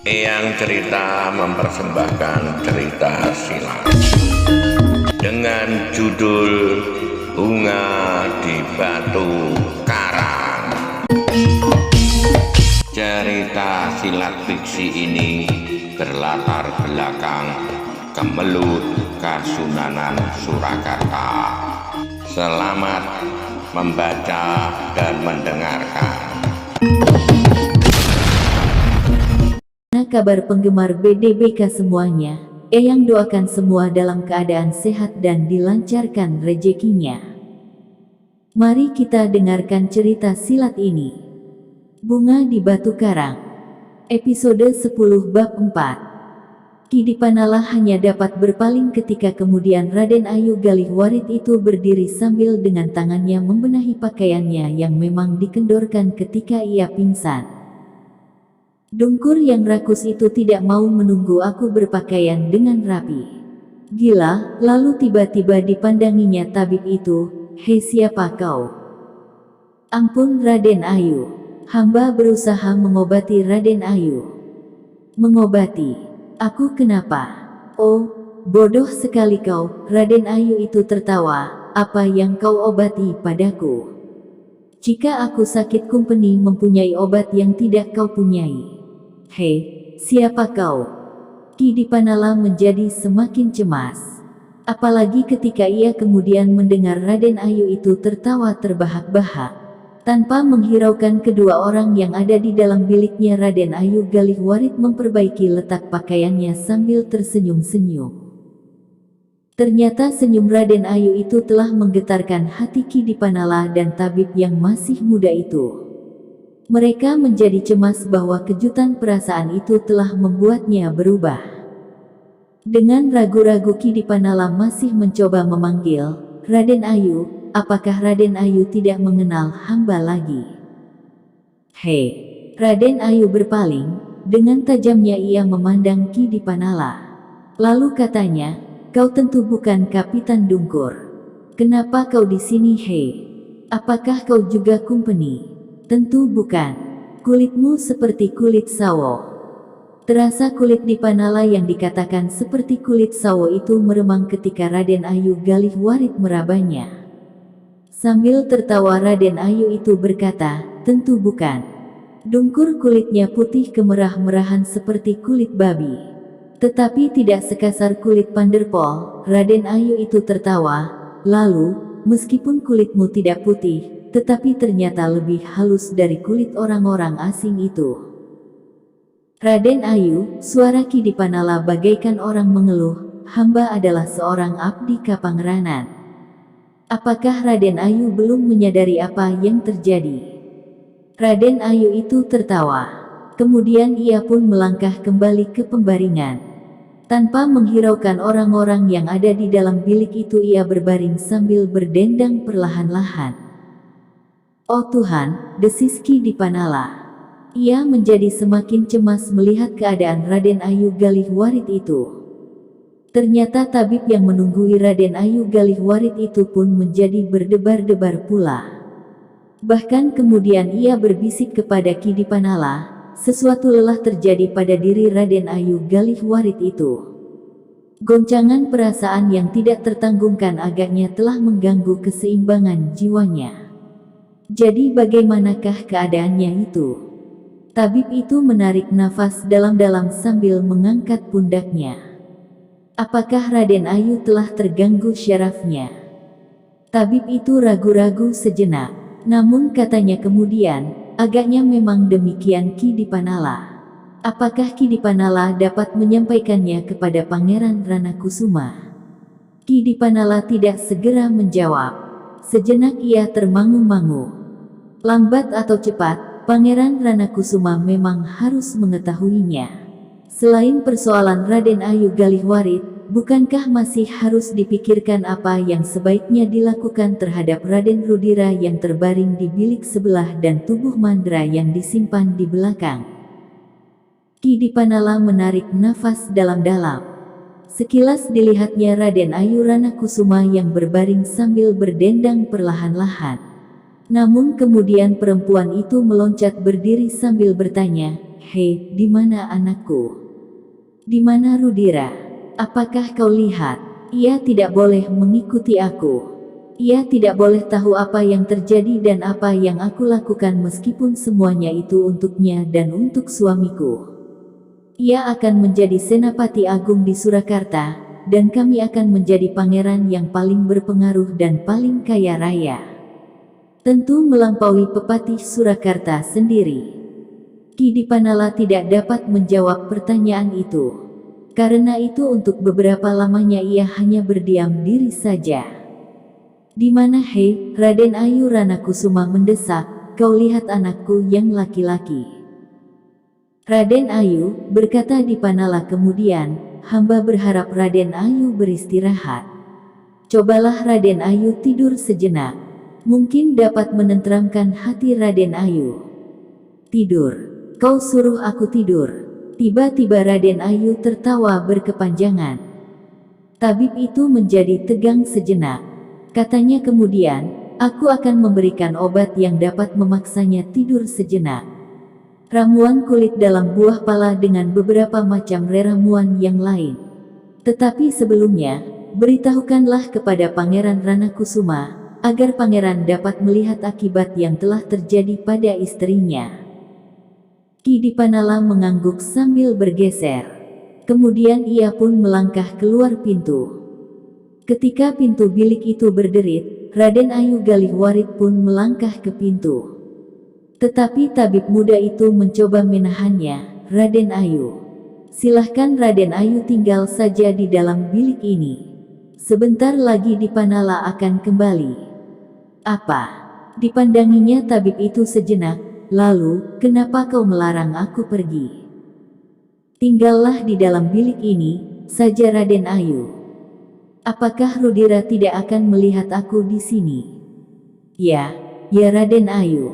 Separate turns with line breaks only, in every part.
Eyang Cerita mempersembahkan cerita silat dengan judul Bunga di Batu Karang. Cerita silat fiksi ini berlatar belakang Kemelut Kasunanan Surakarta. Selamat membaca dan mendengarkan.
Kabar penggemar BDBK semuanya, Eyang doakan semua dalam keadaan sehat dan dilancarkan rezekinya. Mari kita dengarkan cerita silat ini. Bunga di Batu Karang, episode 10 bab 4. Ki Dipanala hanya dapat berpaling ketika kemudian Raden Ayu Galih Warit itu berdiri sambil dengan tangannya membenahi pakaiannya yang memang dikendorkan ketika ia pingsan. Dungkur yang rakus itu tidak mau menunggu aku berpakaian dengan rapi. Gila, lalu tiba-tiba dipandanginya tabib itu, "Hei, siapa kau?" "Ampun Raden Ayu, hamba berusaha mengobati Raden Ayu." "Mengobati? Aku kenapa?" "Oh, bodoh sekali kau." Raden Ayu itu tertawa, "Apa yang kau obati padaku? Jika aku sakit kumpeni mempunyai obat yang tidak kau punyai." "Hei, siapa kau?" Ki Dipanala menjadi semakin cemas. Apalagi ketika ia kemudian mendengar Raden Ayu itu tertawa terbahak-bahak. Tanpa menghiraukan kedua orang yang ada di dalam biliknya, Raden Ayu Galih Warit memperbaiki letak pakaiannya sambil tersenyum-senyum. Ternyata senyum Raden Ayu itu telah menggetarkan hati Ki Dipanala dan tabib yang masih muda itu. Mereka menjadi cemas bahwa kejutan perasaan itu telah membuatnya berubah. Dengan ragu-ragu Ki Dipanala masih mencoba memanggil, "Raden Ayu, apakah Raden Ayu tidak mengenal hamba lagi?" "Hei." Raden Ayu berpaling, dengan tajamnya ia memandang Ki Dipanala. Lalu katanya, "Kau tentu bukan Kapitan Dungkur. Kenapa kau di sini, hei? Apakah kau juga kumpeni?" "Tentu bukan. Kulitmu seperti kulit sawo." Terasa kulit Dipanala yang dikatakan seperti kulit sawo itu meremang ketika Raden Ayu Galih Warit merabanya. Sambil tertawa Raden Ayu itu berkata, "Tentu bukan. Dungkur kulitnya putih kemerah-merahan seperti kulit babi. Tetapi tidak sekasar kulit Panderpol." Raden Ayu itu tertawa, lalu, "Meskipun kulitmu tidak putih, tetapi ternyata lebih halus dari kulit orang-orang asing itu." "Raden Ayu," suara Ki Dipanala bagaikan orang mengeluh, "hamba adalah seorang abdi Kapangranan. Apakah Raden Ayu belum menyadari apa yang terjadi?" Raden Ayu itu tertawa. Kemudian ia pun melangkah kembali ke pembaringan. Tanpa menghiraukan orang-orang yang ada di dalam bilik itu, ia berbaring sambil berdendang perlahan-lahan. "Oh Tuhan," desis Ki Dipanala. Ia menjadi semakin cemas melihat keadaan Raden Ayu Galih Warit itu. Ternyata tabib yang menunggui Raden Ayu Galih Warit itu pun menjadi berdebar-debar pula. Bahkan kemudian ia berbisik kepada Ki Dipanala, sesuatu lelah terjadi pada diri Raden Ayu Galih Warit itu. Goncangan perasaan yang tidak tertanggungkan agaknya telah mengganggu keseimbangan jiwanya. Jadi bagaimanakah keadaannya itu? Tabib itu menarik nafas dalam-dalam sambil mengangkat pundaknya. Apakah Raden Ayu telah terganggu syarafnya? Tabib itu ragu-ragu sejenak. Namun katanya kemudian, "Agaknya memang demikian Ki Dipanala. Apakah Ki Dipanala dapat menyampaikannya kepada Pangeran Ranakusuma?" Ki Dipanala tidak segera menjawab. Sejenak ia termangu-mangu. Lambat atau cepat, Pangeran Ranakusuma memang harus mengetahuinya. Selain persoalan Raden Ayu Galih Warit, bukankah masih harus dipikirkan apa yang sebaiknya dilakukan terhadap Raden Rudira yang terbaring di bilik sebelah dan tubuh Mandra yang disimpan di belakang? Ki Dipanala menarik nafas dalam-dalam. Sekilas dilihatnya Raden Ayu Ranakusuma yang berbaring sambil berdendang perlahan-lahan. Namun kemudian perempuan itu meloncat berdiri sambil bertanya, "Hei, di mana anakku? Di mana Rudira? Apakah kau lihat? Ia tidak boleh mengikuti aku. Ia tidak boleh tahu apa yang terjadi dan apa yang aku lakukan meskipun semuanya itu untuknya dan untuk suamiku. Ia akan menjadi Senapati Agung di Surakarta, dan kami akan menjadi pangeran yang paling berpengaruh dan paling kaya raya. Tentu melampaui Pepatih Surakarta sendiri." Ki Dipanala tidak dapat menjawab pertanyaan itu. Karena itu untuk beberapa lamanya ia hanya berdiam diri saja. "Di mana hei, Raden Ayu?" Ranakusuma mendesak, "Kau lihat anakku yang laki-laki." "Raden Ayu," berkata Dipanala kemudian, "hamba berharap Raden Ayu beristirahat. Cobalah Raden Ayu tidur sejenak. Mungkin dapat menenteramkan hati Raden Ayu." "Tidur? Kau suruh aku tidur?" Tiba-tiba Raden Ayu tertawa berkepanjangan. Tabib itu menjadi tegang sejenak. Katanya kemudian, "Aku akan memberikan obat yang dapat memaksanya tidur sejenak. Ramuan kulit dalam buah pala dengan beberapa macam ramuan yang lain. Tetapi sebelumnya, beritahukanlah kepada Pangeran Ranakusuma, agar pangeran dapat melihat akibat yang telah terjadi pada istrinya." Ki Dipanala mengangguk sambil bergeser. Kemudian ia pun melangkah keluar pintu. Ketika pintu bilik itu berderit, Raden Ayu Galihwarit pun melangkah ke pintu. Tetapi tabib muda itu mencoba menahannya. "Raden Ayu, silahkan Raden Ayu tinggal saja di dalam bilik ini. Sebentar lagi Dipanala akan kembali." "Apa?" dipandanginya tabib itu sejenak, "Lalu, kenapa kau melarang aku pergi? Tinggallah di dalam bilik ini saja Raden Ayu. Apakah Rudira tidak akan melihat aku di sini?" Ya Raden Ayu.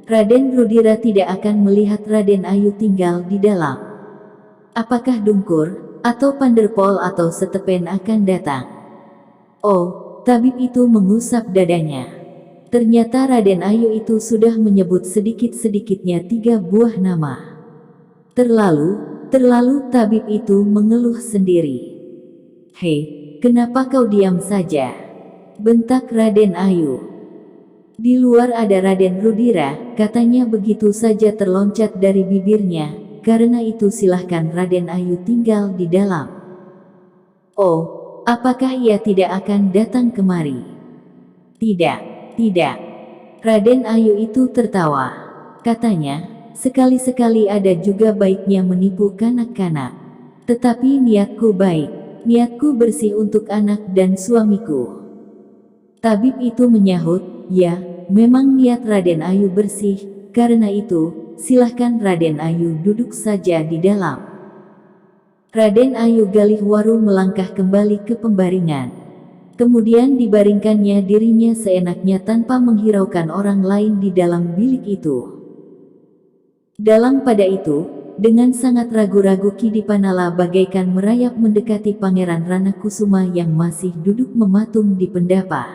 Raden Rudira tidak akan melihat Raden Ayu tinggal di dalam. Apakah Dungkur, atau Panderpol atau Setepen akan datang? Oh, tabib itu mengusap dadanya. Ternyata Raden Ayu itu sudah menyebut sedikit-sedikitnya 3 buah nama. Terlalu tabib itu mengeluh sendiri. "Hei, kenapa kau diam saja?" bentak Raden Ayu. "Di luar ada Raden Rudira," katanya begitu saja terloncat dari bibirnya, "karena itu silahkan Raden Ayu tinggal di dalam." "Oh, apakah ia tidak akan datang kemari?" Tidak. Raden Ayu itu tertawa. Katanya, "Sekali-sekali ada juga baiknya menipu kanak-kanak. Tetapi niatku baik. Niatku bersih untuk anak dan suamiku." Tabib itu menyahut, "Ya, memang niat Raden Ayu bersih, karena itu, silahkan Raden Ayu duduk saja di dalam." Raden Ayu Galihwaru melangkah kembali ke pembaringan. Kemudian dibaringkannya dirinya seenaknya tanpa menghiraukan orang lain di dalam bilik itu. Dalam pada itu, dengan sangat ragu-ragu Ki Dipanala bagaikan merayap mendekati Pangeran Ranakusuma yang masih duduk mematung di pendapa.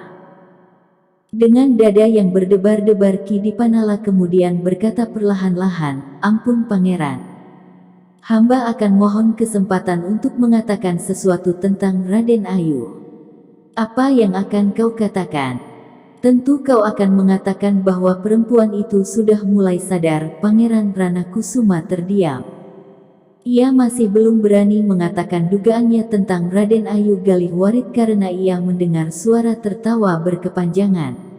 Dengan dada yang berdebar-debar Ki Dipanala kemudian berkata perlahan-lahan, "Ampun Pangeran. Hamba akan mohon kesempatan untuk mengatakan sesuatu tentang Raden Ayu." "Apa yang akan kau katakan?" "Tentu kau akan mengatakan bahwa perempuan itu sudah mulai sadar." Pangeran Ranakusuma terdiam. Ia masih belum berani mengatakan dugaannya tentang Raden Ayu Galihwarit karena ia mendengar suara tertawa berkepanjangan.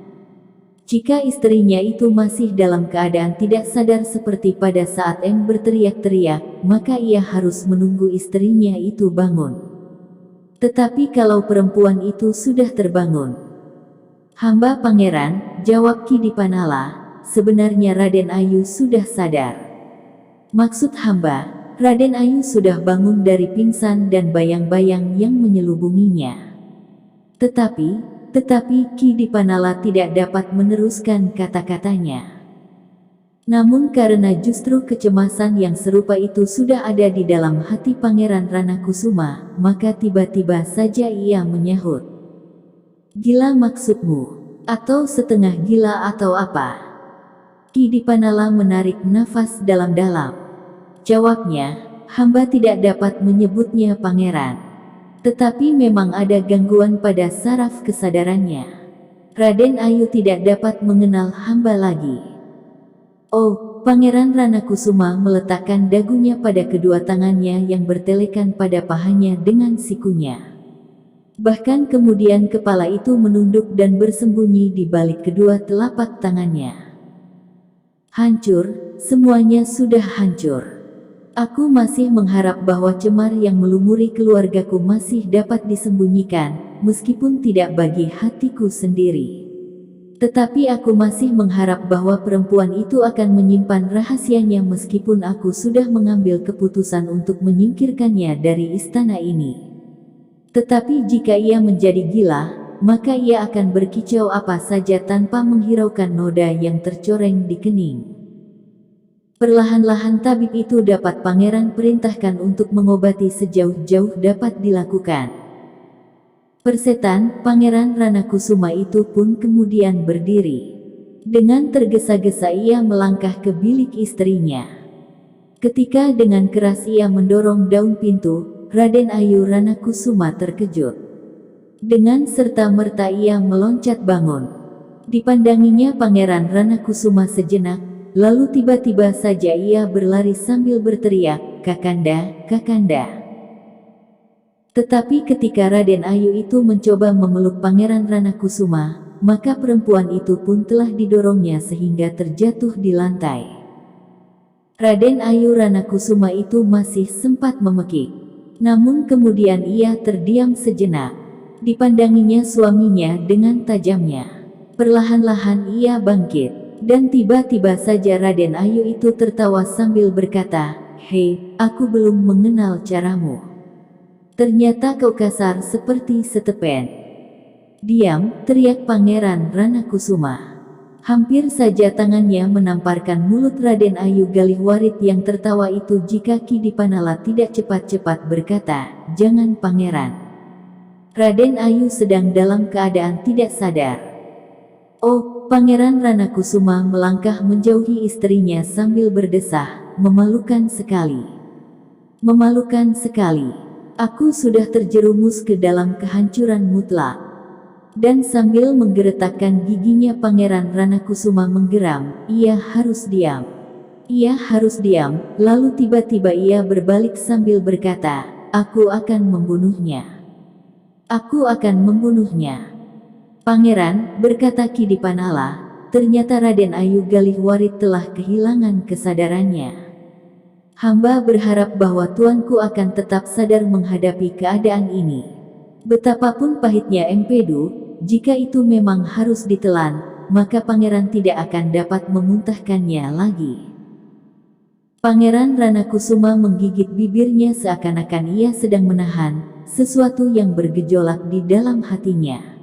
Jika istrinya itu masih dalam keadaan tidak sadar seperti pada saat berteriak-teriak, maka ia harus menunggu istrinya itu bangun. Tetapi kalau perempuan itu sudah terbangun, "Hamba Pangeran," jawab Ki Dipanala, "sebenarnya Raden Ayu sudah sadar." "Maksud hamba, Raden Ayu sudah bangun dari pingsan dan bayang-bayang yang menyelubunginya." Tetapi Ki Dipanala tidak dapat meneruskan kata-katanya. Namun karena justru kecemasan yang serupa itu sudah ada di dalam hati Pangeran Ranakusuma, maka tiba-tiba saja ia menyahut, "Gila maksudmu? Atau setengah gila atau apa?" Ki Dipanala menarik nafas dalam-dalam. Jawabnya, hamba tidak dapat menyebutnya pangeran. Tetapi memang ada gangguan pada saraf kesadarannya. Raden Ayu tidak dapat mengenal hamba lagi. Oh, Pangeran Ranakusuma meletakkan dagunya pada kedua tangannya yang bertelekan pada pahanya dengan sikunya. Bahkan kemudian kepala itu menunduk dan bersembunyi di balik kedua telapak tangannya. Hancur, semuanya sudah hancur. Aku masih mengharap bahwa cemar yang melumuri keluargaku masih dapat disembunyikan, meskipun tidak bagi hatiku sendiri. Tetapi aku masih mengharap bahwa perempuan itu akan menyimpan rahasianya meskipun aku sudah mengambil keputusan untuk menyingkirkannya dari istana ini. Tetapi jika ia menjadi gila, maka ia akan berkicau apa saja tanpa menghiraukan noda yang tercoreng di kening. Perlahan-lahan tabib itu dapat pangeran perintahkan untuk mengobati sejauh-jauh dapat dilakukan. Persetan, Pangeran Ranakusuma itu pun kemudian berdiri. Dengan tergesa-gesa ia melangkah ke bilik istrinya. Ketika dengan keras ia mendorong daun pintu, Raden Ayu Ranakusuma terkejut. Dengan serta-merta ia meloncat bangun. Dipandanginya Pangeran Ranakusuma sejenak, lalu tiba-tiba saja ia berlari sambil berteriak, "Kakanda, Kakanda." Tetapi ketika Raden Ayu itu mencoba memeluk Pangeran Ranakusuma, maka perempuan itu pun telah didorongnya sehingga terjatuh di lantai. Raden Ayu Ranakusuma itu masih sempat memekik. Namun kemudian ia terdiam sejenak. Dipandanginya suaminya dengan tajamnya. Perlahan-lahan ia bangkit. Dan tiba-tiba saja Raden Ayu itu tertawa sambil berkata, "Hei, aku belum mengenal caramu. Ternyata kau kasar seperti setepen." "Diam!" teriak Pangeran Ranakusuma. Hampir saja tangannya menamparkan mulut Raden Ayu Galihwarit yang tertawa itu jika Ki Dipanala tidak cepat-cepat berkata, "Jangan Pangeran." Raden Ayu sedang dalam keadaan tidak sadar. Oh, Pangeran Ranakusuma melangkah menjauhi istrinya sambil berdesah, "Memalukan sekali. Memalukan sekali. Aku sudah terjerumus ke dalam kehancuran mutlak." Dan sambil menggeretakkan giginya Pangeran Ranakusuma menggeram, "Ia harus diam. Ia harus diam." Lalu tiba-tiba ia berbalik sambil berkata, "Aku akan membunuhnya. Aku akan membunuhnya." "Pangeran," berkata Ki Dipanala, ternyata Raden Ayu Galihwarit telah kehilangan kesadarannya. "Hamba berharap bahwa tuanku akan tetap sadar menghadapi keadaan ini. Betapapun pahitnya empedu, jika itu memang harus ditelan, maka pangeran tidak akan dapat memuntahkannya lagi." Pangeran Ranakusuma menggigit bibirnya seakan-akan ia sedang menahan sesuatu yang bergejolak di dalam hatinya.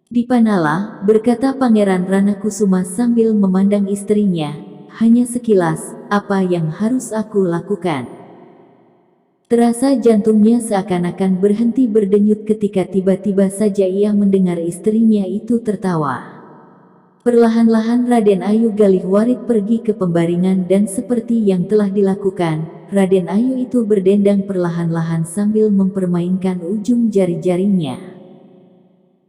"Dipanala," berkata Pangeran Ranakusuma sambil memandang istrinya, "hanya sekilas, apa yang harus aku lakukan?" Terasa jantungnya seakan-akan berhenti berdenyut ketika tiba-tiba saja ia mendengar istrinya itu tertawa. Perlahan-lahan Raden Ayu Galihwarit pergi ke pembaringan dan seperti yang telah dilakukan, Raden Ayu itu berdendang perlahan-lahan sambil mempermainkan ujung jari-jarinya.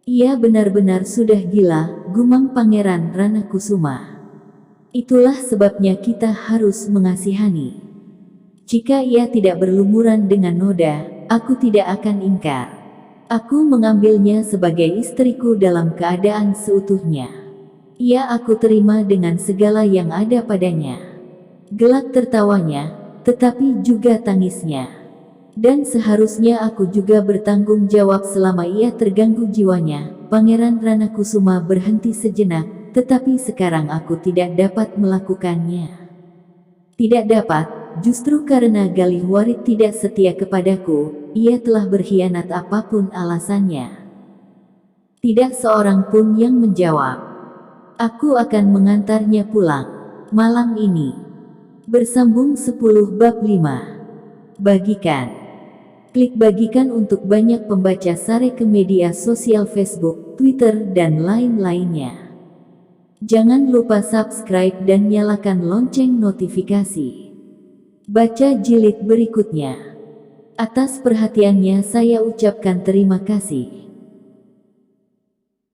"Ia benar-benar sudah gila," gumam Pangeran Ranakusuma. "Itulah sebabnya kita harus mengasihani. Jika ia tidak berlumuran dengan noda, aku tidak akan ingkar. Aku mengambilnya sebagai istriku dalam keadaan seutuhnya. Ia aku terima dengan segala yang ada padanya." Gelak tertawanya, tetapi juga tangisnya. "Dan seharusnya aku juga bertanggung jawab selama ia terganggu jiwanya." Pangeran Ranakusuma berhenti sejenak, "Tetapi sekarang aku tidak dapat melakukannya." "Tidak dapat, justru karena Galihwarit tidak setia kepadaku, ia telah berkhianat apapun alasannya." Tidak seorang pun yang menjawab. "Aku akan mengantarnya pulang malam ini." Bersambung 10 bab 5. Bagikan. Klik bagikan untuk banyak pembaca Sare ke media sosial Facebook, Twitter, dan lain-lainnya. Jangan lupa subscribe dan nyalakan lonceng notifikasi. Baca jilid berikutnya. Atas perhatiannya saya ucapkan terima kasih.